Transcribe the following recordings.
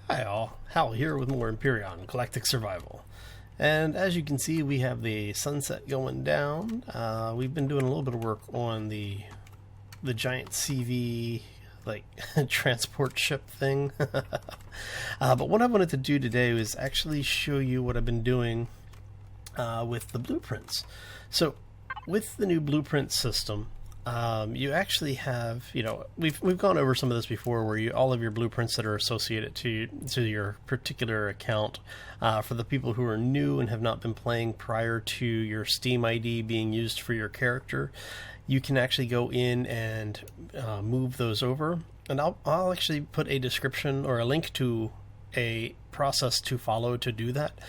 Hi all, Hal here with more Empyrion, Galactic Survival. And as you can see, we have the sunset going down. We've been doing a little bit of work on the giant CV, like, transport ship thing. But what I wanted to do today was actually show you what I've been doing with the blueprints. So, with the new blueprint system, you actually have, we've gone over some of this before, where all of your blueprints that are associated to your particular account, for the people who are new and have not been playing prior to your Steam ID being used for your character, you can actually go in and move those over. And I'll actually put a description or a link to a process to follow to do that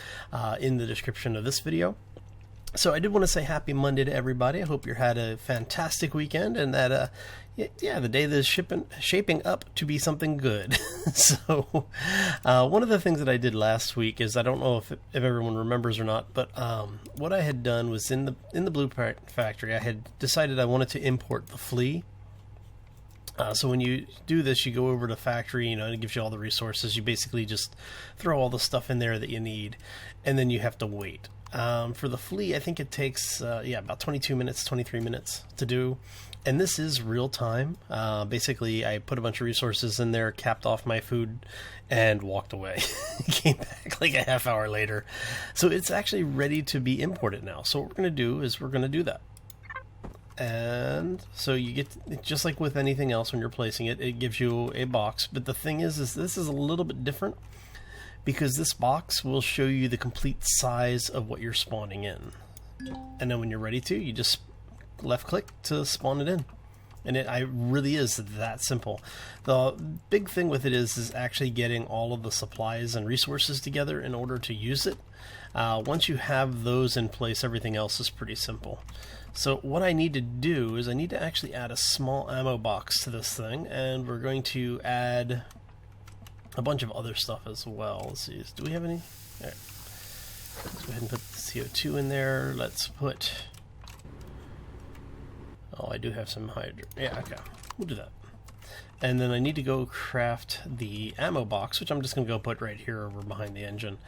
in the description of this video. So I did want to say happy Monday to everybody. I hope you had a fantastic weekend and that, the day is shaping up to be something good. So one of the things that I did last week is, I don't know if everyone remembers or not, but what I had done was in the blueprint factory, I had decided I wanted to import the flea. So when you do this, you go over to factory, and it gives you all the resources. You basically just throw all the stuff in there that you need, and then you have to wait. For the flea, I think it takes, about 22 minutes, 23 minutes to do. And this is real time. Basically, I put a bunch of resources in there, capped off my food, and walked away. Came back like a half hour later. So it's actually ready to be imported now. So what we're going to do is we're going to do that. And so you get, just like with anything else when you're placing it, it gives you a box. But the thing is this is a little bit different, because this box will show you the complete size of what you're spawning in. And then when you're ready to, you just left click to spawn it in. And it really is that simple. The big thing with it is actually getting all of the supplies and resources together in order to use it. Once you have those in place, everything else is pretty simple. So what I need to do is I need to actually add a small ammo box to this thing, and we're going to add a bunch of other stuff as well. Let's see, do we have any? All right. Let's go ahead and put the CO2 in there. Let's put... Oh, I do have some hydrogen. Yeah, okay. We'll do that. And then I need to go craft the ammo box, which I'm just going to go put right here over behind the engine.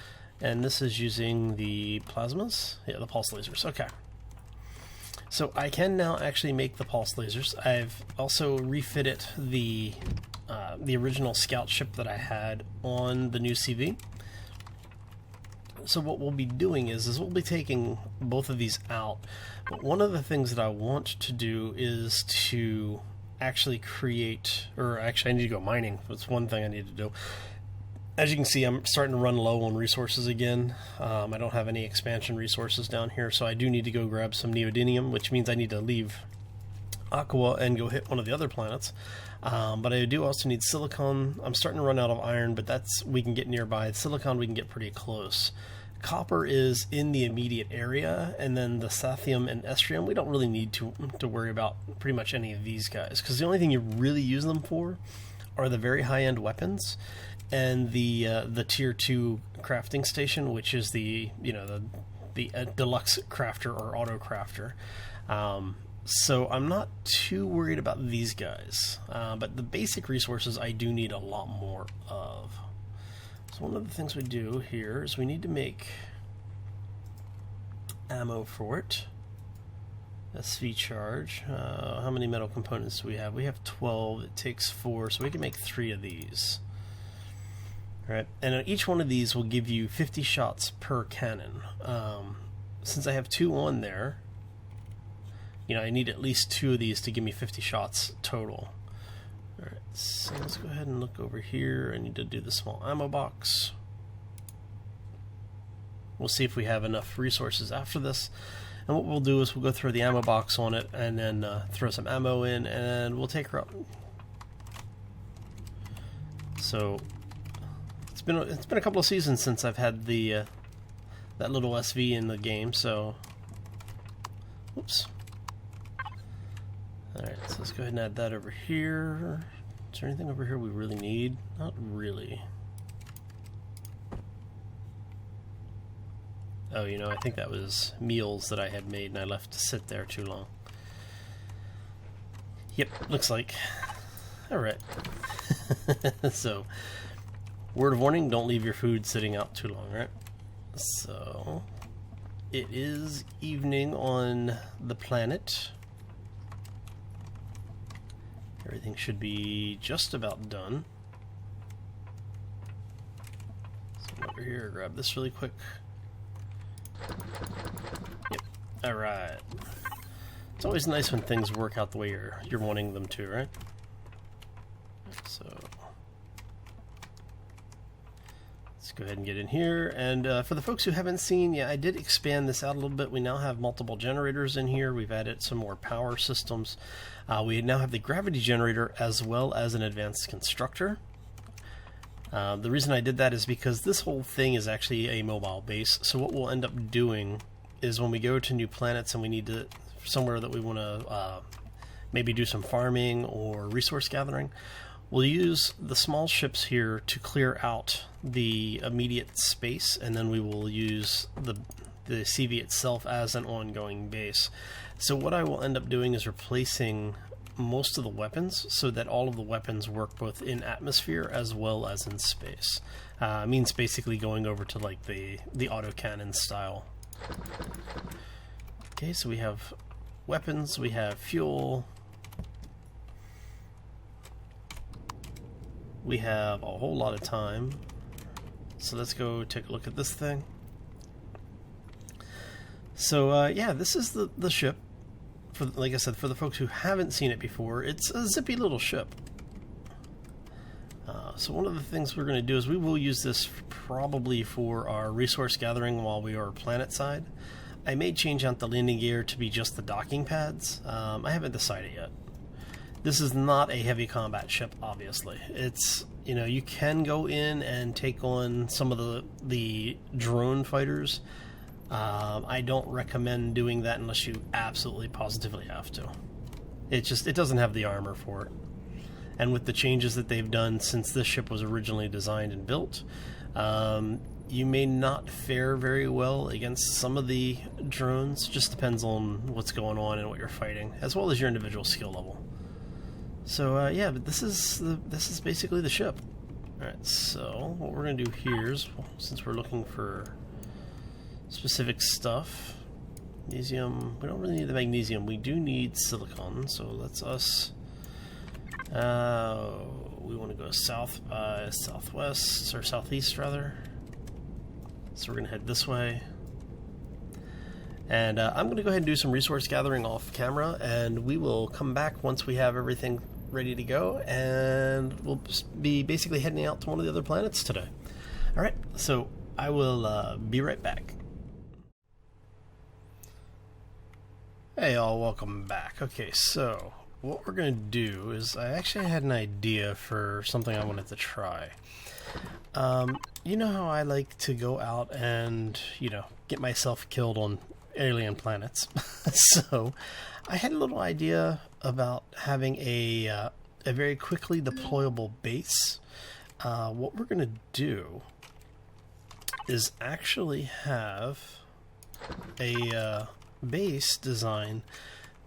And this is using the plasmas? Yeah, the pulse lasers. Okay. So I can now actually make the pulse lasers. I've also refitted the original scout ship that I had on the new CV. So what we'll be doing is we'll be taking both of these out. But one of the things that I want to do is to actually create, or actually I need to go mining. That's one thing I need to do. As you can see, I'm starting to run low on resources again. I don't have any expansion resources down here, so I do need to go grab some neodymium, which means I need to leave Aqua and go hit one of the other planets. But I do also need silicon. I'm starting to run out of iron, but that's, we can get nearby. Silicon we can get pretty close. Copper is in the immediate area, and then the sathium and estrium, we don't really need to worry about pretty much any of these guys, because the only thing you really use them for are the very high-end weapons and the tier 2 crafting station, which is the deluxe crafter or auto crafter. So I'm not too worried about these guys, but the basic resources I do need a lot more of. So one of the things we do here is we need to make ammo for it. SV charge. How many metal components do we have? We have 12. It takes 4, so we can make 3 of these. All right, and each one of these will give you 50 shots per cannon. Since I have 2 on there, I need at least 2 of these to give me 50 shots total. Alright, so let's go ahead and look over here. I need to do the small ammo box. We'll see if we have enough resources after this. And what we'll do is we'll go throw the ammo box on it and then throw some ammo in, and we'll take her up. So it's been a couple of seasons since I've had the that little SV in the game, so whoops. Alright, so let's go ahead and add that over here. Is there anything over here we really need? Not really. Oh, I think that was meals that I had made and I left to sit there too long. Yep, looks like. Alright. So, Word of warning, don't leave your food sitting out too long, right? So, it is evening on the planet. Everything should be just about done. So I'm over here, grab this really quick. Yep. Alright. It's always nice when things work out the way you're wanting them to, right? So let's go ahead and get in here. And for the folks who haven't seen, yeah, I did expand this out a little bit. We now have multiple generators in here. We've added some more power systems. We now have the gravity generator as well as an advanced constructor. The reason I did that is because this whole thing is actually a mobile base. So what we'll end up doing is when we go to new planets and we need to somewhere that we want to maybe do some farming or resource gathering, we'll use the small ships here to clear out the immediate space, and then we will use the CV itself as an ongoing base. So what I will end up doing is replacing most of the weapons so that all of the weapons work both in atmosphere as well as in space. Means basically going over to like the autocannon style. Okay, so we have weapons, we have fuel, we have a whole lot of time. So let's go take a look at this thing. So yeah, this is the ship. For, like I said, for the folks who haven't seen it before, it's a zippy little ship. So one of the things we're going to do is we will use this probably for our resource gathering while we are planet side. I may change out the landing gear to be just the docking pads. I haven't decided yet. This is not a heavy combat ship, obviously. It's, you know, you can go in and take on some of the drone fighters. I don't recommend doing that unless you absolutely positively have to. It doesn't have the armor for it. And with the changes that they've done since this ship was originally designed and built, you may not fare very well against some of the drones. Just depends on what's going on and what you're fighting, as well as your individual skill level. So yeah, but this is basically the ship. All right, so what we're gonna do here is, well, since we're looking for specific stuff, magnesium. We don't really need the magnesium. We do need silicon, so that's us. We want to go south by southwest, or southeast rather. So we're going to head this way. And I'm going to go ahead and do some resource gathering off camera, and we will come back once we have everything ready to go, and we'll be basically heading out to one of the other planets today. Alright, so I will be right back. Hey all, welcome back. Okay, so what we're going to do is, I actually had an idea for something I wanted to try. You know how I like to go out and, you know, get myself killed on alien planets. So I had a little idea about having a very quickly deployable base. What we're going to do is actually have a base design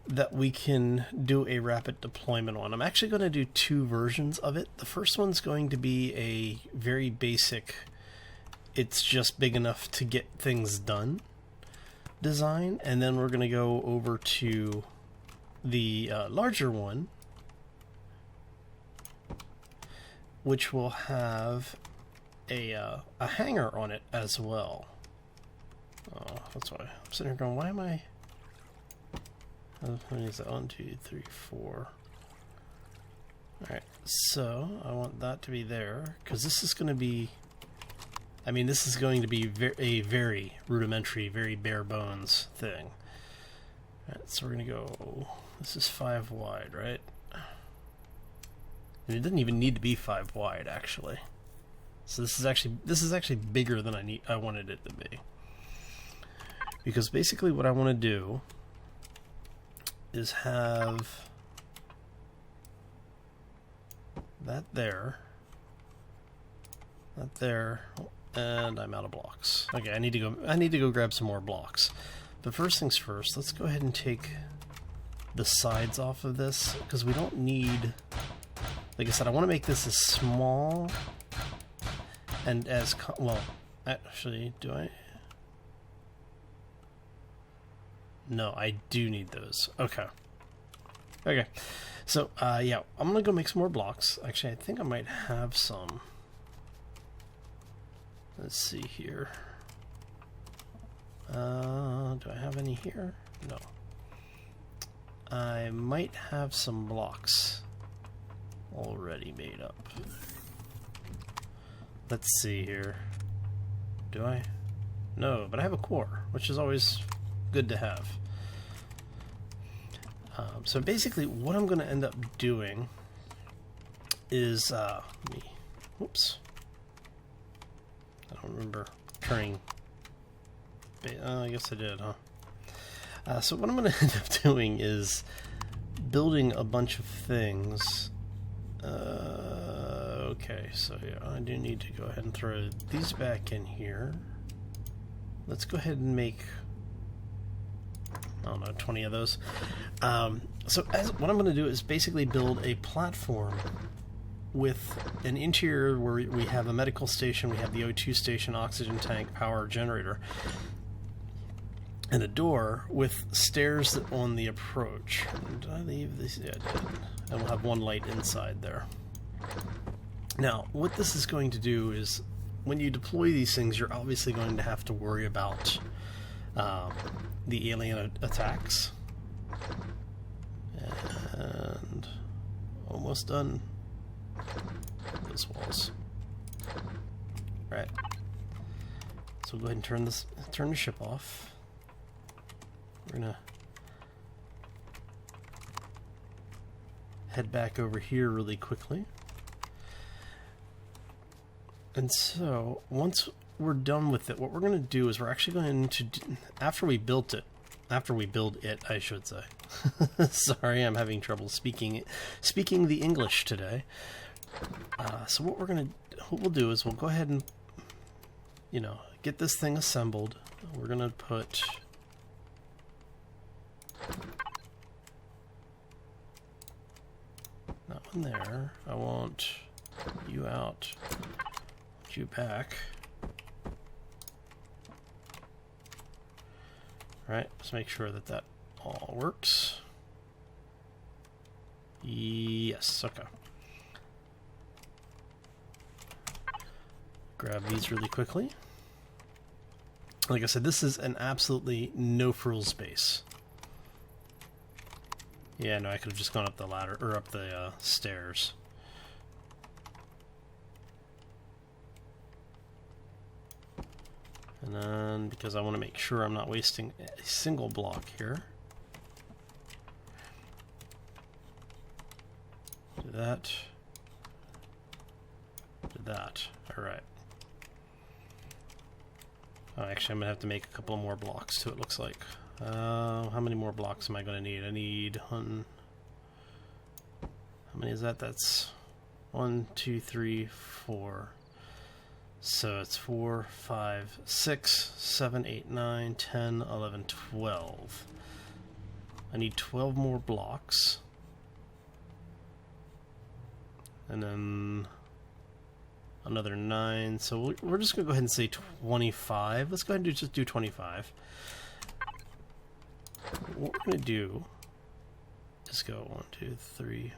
that we can do a rapid deployment on. I'm actually going to do two versions of it. The first one's going to be a very basic, it's just big enough to get things done design, and then we're going to go over to the larger one, which will have a hangar on it as well. Oh, that's why I'm sitting here going, why am I... How many is that? 1, 2, 3, 4. Alright, so I want that to be there, because this is going to be... I mean, this is going to be a very rudimentary, very bare bones thing. Alright, so we're going to go... This is 5 wide, right? And it doesn't even need to be 5 wide, actually. So this is actually bigger than I wanted it to be. Because basically what I want to do is have that there, and I'm out of blocks. Okay, I need to go grab some more blocks. But first things first, let's go ahead and take the sides off of this, because we don't need, like I said, I want to make this as small And as well, actually, do I? No, I do need those. Okay. Okay. So, yeah, I'm gonna go make some more blocks. Actually, I think I might have some. Let's see here. Do I have any here? No. I might have some blocks already made up. Let's see here. Do I? No, but I have a core, which is always good to have. So basically, what I'm going to end up doing is whoops. I don't remember turning. I guess I did, huh? So what I'm going to end up doing is building a bunch of things. Okay, so yeah, I do need to go ahead and throw these back in here. Let's go ahead and make, I don't know, 20 of those. So what I'm going to do is basically build a platform with an interior where we have a medical station, we have the O2 station, oxygen tank, power generator, and a door with stairs on the approach. And did I leave this? Yeah, I did. And we'll have one light inside there. Now, what this is going to do is, when you deploy these things, you're obviously going to have to worry about the alien attacks. And almost done those walls. Right. So we'll go ahead and turn the ship off. We're gonna head back over here really quickly. And so, once we're done with it, what we're going to do is we're actually going to, after we build it, I should say. Sorry, I'm having trouble speaking the English today. So what we'll do is we'll go ahead and, get this thing assembled. We're going to put that one there. I want you out. You back. Right, let's make sure that all works. Yes, okay. Grab these really quickly. Like I said, this is an absolutely no-frills base. Yeah, no, I could have just gone up the ladder, or up the stairs. And then, because I want to make sure I'm not wasting a single block here, do that, do that. Alright. Oh, actually, I'm going to have to make a couple more blocks too, it looks like. How many more blocks am I going to need? I need how many is that? That's 1, 2, 3, 4. So it's 4, 5, 6, 7, 8, 9, 10, 11, 12. I need 12 more blocks. And then another 9. So we're just going to go ahead and say 25. Let's go ahead and just do 25. What we're going to do is go 1, 2, 3.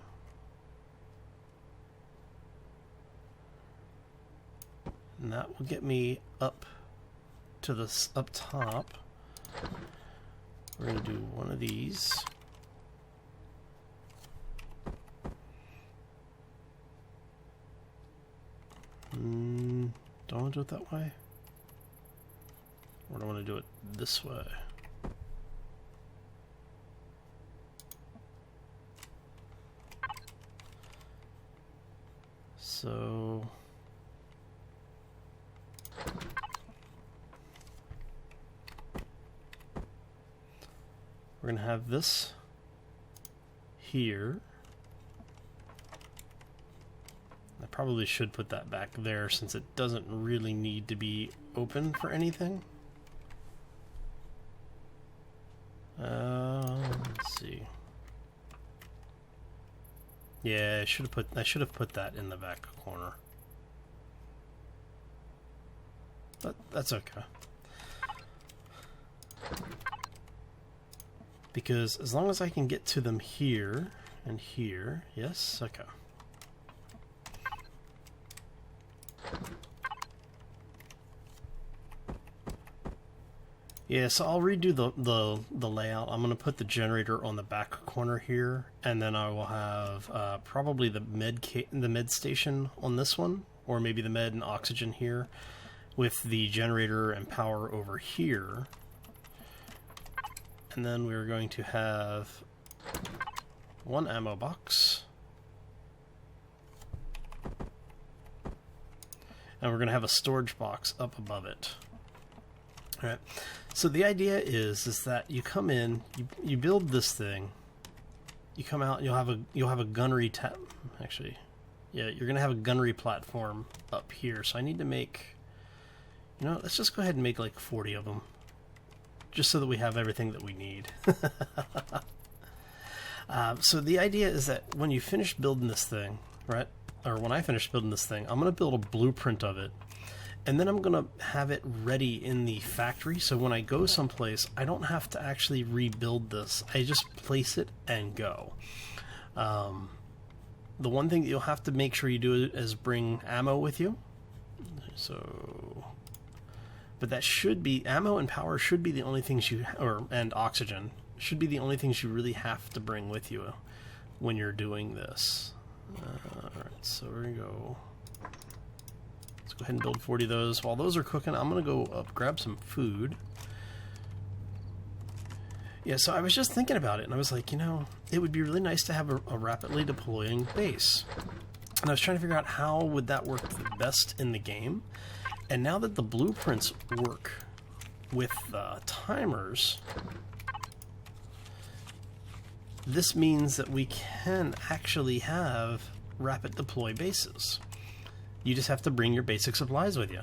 And that will get me up to this up top. We're going to do one of these. Don't want to do it that way. Or do I want to do it this way? So we're going to have this here. I probably should put that back there since it doesn't really need to be open for anything. Let's see. Yeah, I should have put that in the back corner. but that's okay. Because as long as I can get to them here and here, yes, okay. Yeah, so I'll redo the layout. I'm going to put the generator on the back corner here, and then I will have probably the med station on this one, or maybe the med and oxygen here, with the generator and power over here. And then we're going to have one ammo box. And we're going to have a storage box up above it. Alright, so the idea is that you come in, you build this thing, you come out, you'll have a gunnery actually, yeah, you're gonna have a gunnery platform up here. So I need to make, you know, let's just go ahead and make like 40 of them, just so that we have everything that we need. So the idea is that when you finish building this thing, right, or when I finish building this thing, I'm gonna build a blueprint of it. And then I'm going to have it ready in the factory, so when I go someplace, I don't have to actually rebuild this. I just place it and go. The one thing that you'll have to make sure you do is bring ammo with you. So, but that should be, ammo and power should be the only things you, and oxygen, should be the only things you really have to bring with you when you're doing this. Alright, so we're going to go... Go ahead and build 40 of those. While those are cooking, I'm going to go up, grab some food. Yeah, so I was just thinking about it, and I was like, you know, it would be really nice to have a rapidly deploying base. And I was trying to figure out how would that work the best in the game. And now that the blueprints work with timers, this means that we can actually have rapid deploy bases. You just have to bring your basic supplies with you.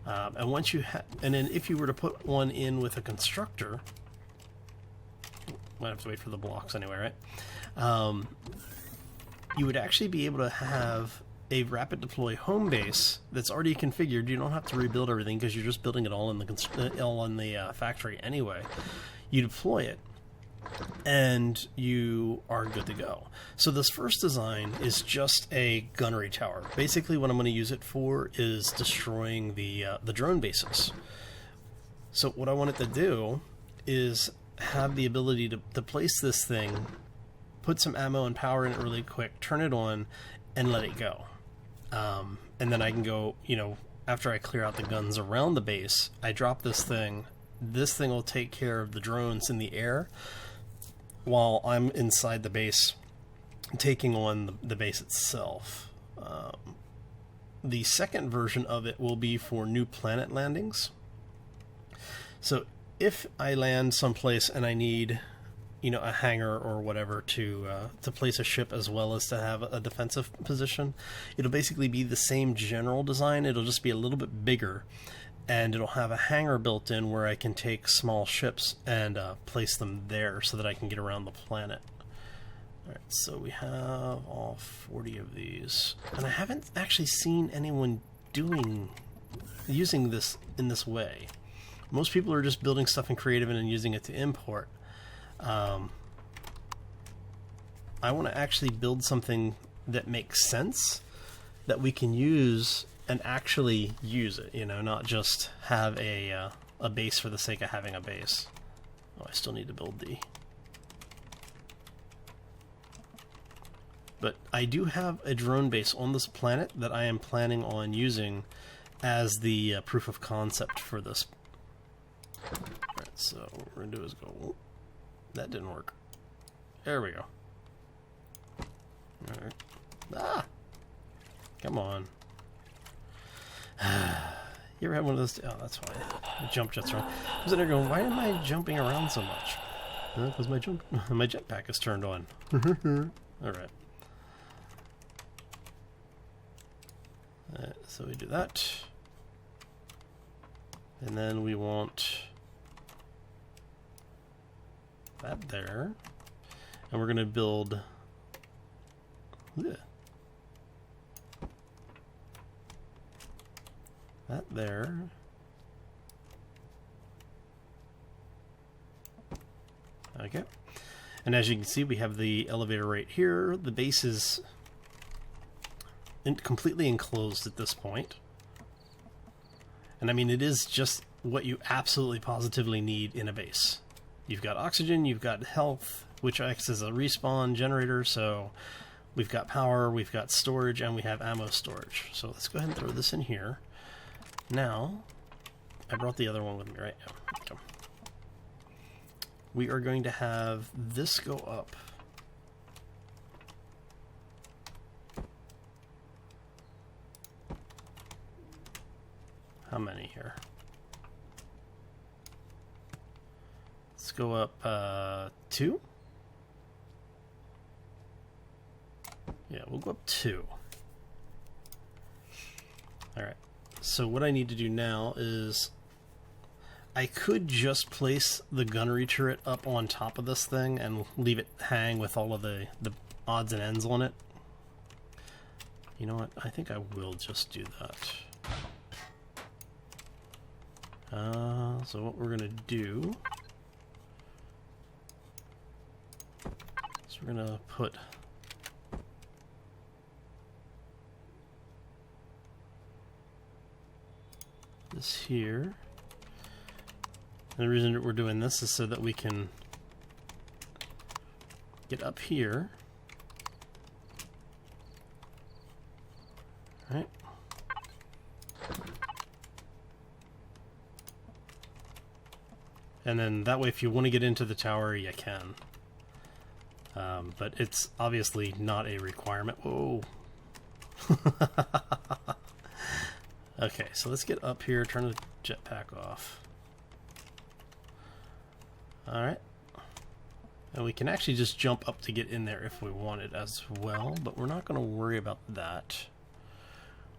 And once you and then if you were to put one in with a constructor, might have to wait for the blocks anyway, right? You would actually be able to have a rapid deploy home base that's already configured. You don't have to rebuild everything because you're just building it all in the factory anyway. You deploy it, and you are good to go. So this first design is just a gunnery tower. Basically what I'm going to use it for is destroying the drone bases. So what I want it to do is have the ability to place this thing, put some ammo and power in it really quick, turn it on, and let it go. And then I can go, you know, after I clear out the guns around the base, I drop this thing. This thing will take care of the drones in the air, while I'm inside the base taking on the base itself. The second version of it will be for new planet landings. So if I land someplace and I need, you know, a hangar or whatever to place a ship as well as to have a defensive position, it'll basically be the same general design. It'll just be a little bit bigger. And it'll have a hangar built in where I can take small ships and place them there so that I can get around the planet. Alright, so we have all 40 of these. And I haven't actually seen anyone using this in this way. Most people are just building stuff in creative and then using it to import. I want to actually build something that makes sense, that we can use and actually use it, you know, not just have a base for the sake of having a base. Oh, I still need to build the... But I do have a drone base on this planet that I am planning on using as the proof of concept for this. Alright, so what we're going to do is go... Oh, that didn't work. There we go. Alright. Ah! Come on. You ever had one of those? Oh, that's why the jump jets around. I was in there going, why am I jumping around so much? Because my jetpack is turned on. Alright. So we do that. And then we want that there. And we're going to build... Yeah. That there. Okay. And as you can see, we have the elevator right here. The base is completely enclosed at this point. And I mean, it is just what you absolutely positively need in a base. You've got oxygen, you've got health, which acts as a respawn generator, so we've got power, we've got storage, and we have ammo storage. So let's go ahead and throw this in here. Now, I brought the other one with me, right? Yeah. Okay. We are going to have this go up. How many here? Let's go up 2. Yeah, we'll go up 2. Alright, so what I need to do now is I could just place the gunnery turret up on top of this thing and leave it hang with all of the odds and ends on it. You know what? I think I will just do that. So what we're going to do is we're going to put this here. And the reason that we're doing this is so that we can get up here. All right. And then that way, if you want to get into the tower, you can. But it's obviously not a requirement. Whoa. Okay, so let's get up here, turn the jetpack off. Alright. And we can actually just jump up to get in there if we wanted as well, but we're not going to worry about that.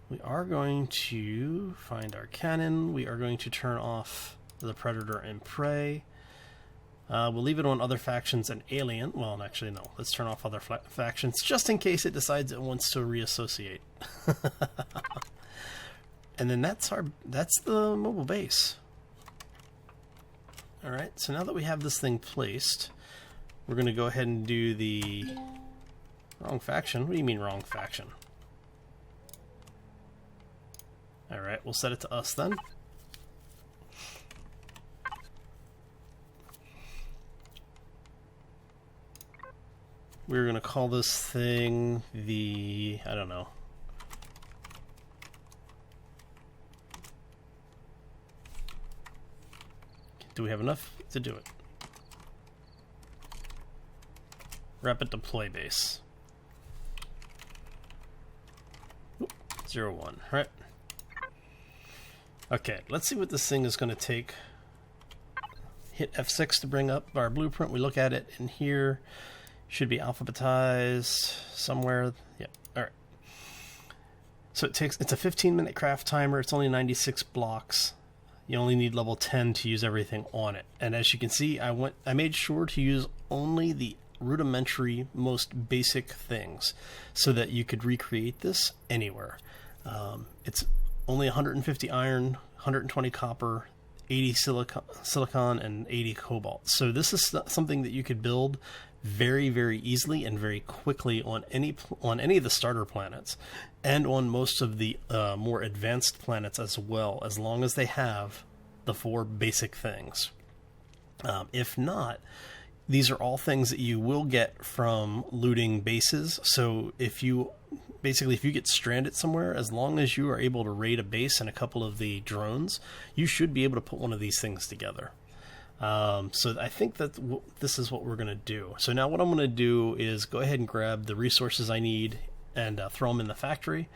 We are going to find our cannon. We are going to turn off the Predator and Prey. We'll leave it on other factions and Alien. Well, actually, no. Let's turn off other factions just in case it decides it wants to reassociate. And then that's the mobile base. All right. So now that we have this thing placed, we're going to go ahead and do the wrong faction. What do you mean wrong faction? All right. We'll set it to us then. We're going to call this thing the, I don't know. Do we have enough to do it? Rapid deploy base. Oop, 01, right? Okay, let's see what this thing is going to take. Hit F6 to bring up our blueprint. We look at it in here. Should be alphabetized somewhere. Yep. All right. So it's a 15-minute craft timer. It's only 96 blocks. You only need level 10 to use everything on it. And as you can see, I made sure to use only the rudimentary, most basic things so that you could recreate this anywhere. It's only 150 iron, 120 copper, 80 silicon, and 80 cobalt. So this is something that you could build very, very easily and very quickly on any of the starter planets, and on most of the more advanced planets as well, as long as they have the 4 basic things. If not, these are all things that you will get from looting bases. So if you get stranded somewhere, as long as you are able to raid a base and a couple of the drones, you should be able to put one of these things together. So I think that this is what we're going to do. So now what I'm going to do is go ahead and grab the resources I need and throw them in the factory.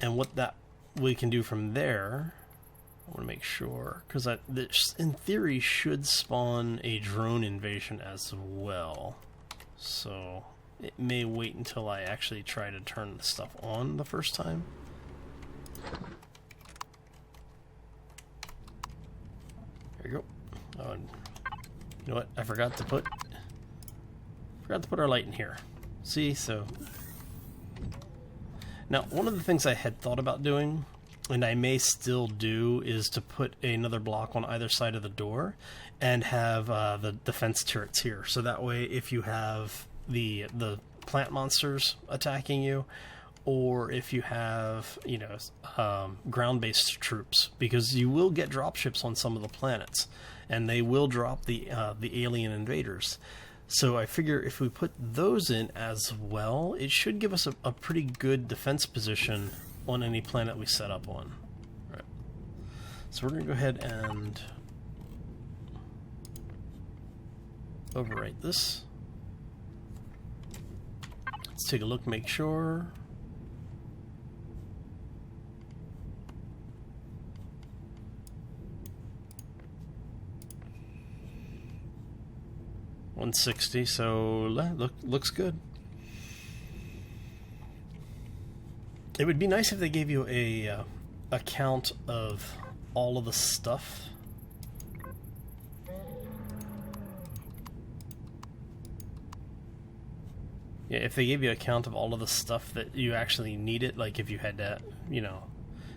And what that we can do from there, I want to make sure, because this in theory should spawn a drone invasion as well. So it may wait until I actually try to turn the stuff on the first time. There you go. Oh, and you know what? I forgot to put our light in here. See, so now one of the things I had thought about doing and I may still do, is to put another block on either side of the door and have the defense turrets here. So that way, if you have the plant monsters attacking you, or if you have, you know, ground-based troops, because you will get dropships on some of the planets, and they will drop the alien invaders. So I figure if we put those in as well, it should give us a pretty good defense position on any planet we set up on. All right. So we're going to go ahead and overwrite this. Let's take a look, make sure. $160, so looks good. It would be nice if they gave you a count of all of the stuff. Yeah, if they gave you a count of all of the stuff that you actually needed, like if you had to, you know,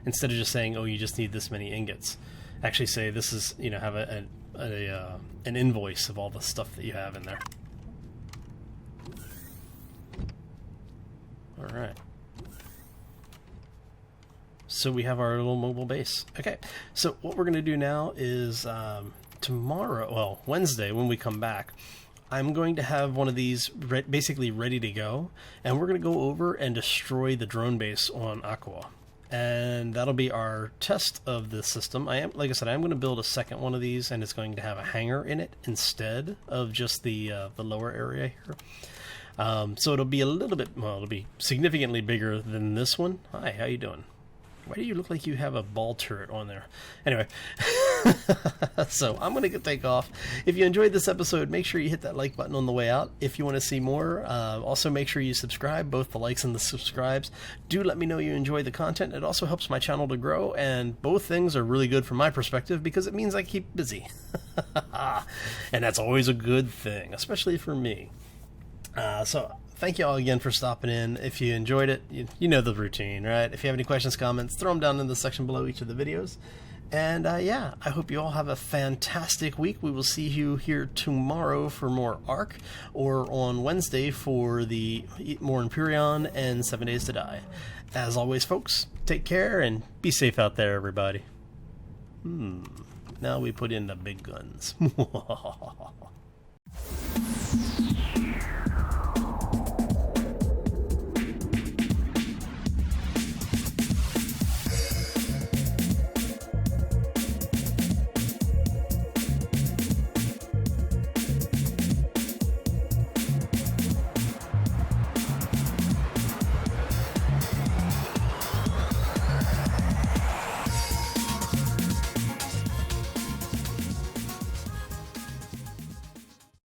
instead of just saying, oh, you just need this many ingots, actually say this is, you know, have an invoice of all the stuff that you have in there. All right. So we have our little mobile base. Okay, so what we're going to do now is tomorrow, well, Wednesday when we come back, I'm going to have one of these basically ready to go, and we're going to go over and destroy the drone base on Aqua. And that'll be our test of the system. Like I said, I'm going to build a second one of these, and it's going to have a hangar in it instead of just the lower area here. So it'll be a little bit, well, it'll be significantly bigger than this one. Hi, how you doing? Why do you look like you have a ball turret on there? Anyway, so I'm going to take off. If you enjoyed this episode, make sure you hit that like button on the way out. If you want to see more, also make sure you subscribe, both the likes and the subscribes. Do let me know you enjoy the content. It also helps my channel to grow, and both things are really good from my perspective because it means I keep busy. And that's always a good thing, especially for me. So thank you all again for stopping in. If you enjoyed it, you know the routine, right? If you have any questions, comments, throw them down in the section below each of the videos. And yeah, I hope you all have a fantastic week. We will see you here tomorrow for more Ark, or on Wednesday for the more Empyrion and 7 Days to Die. As always, folks, take care and be safe out there, everybody. Now we put in the big guns.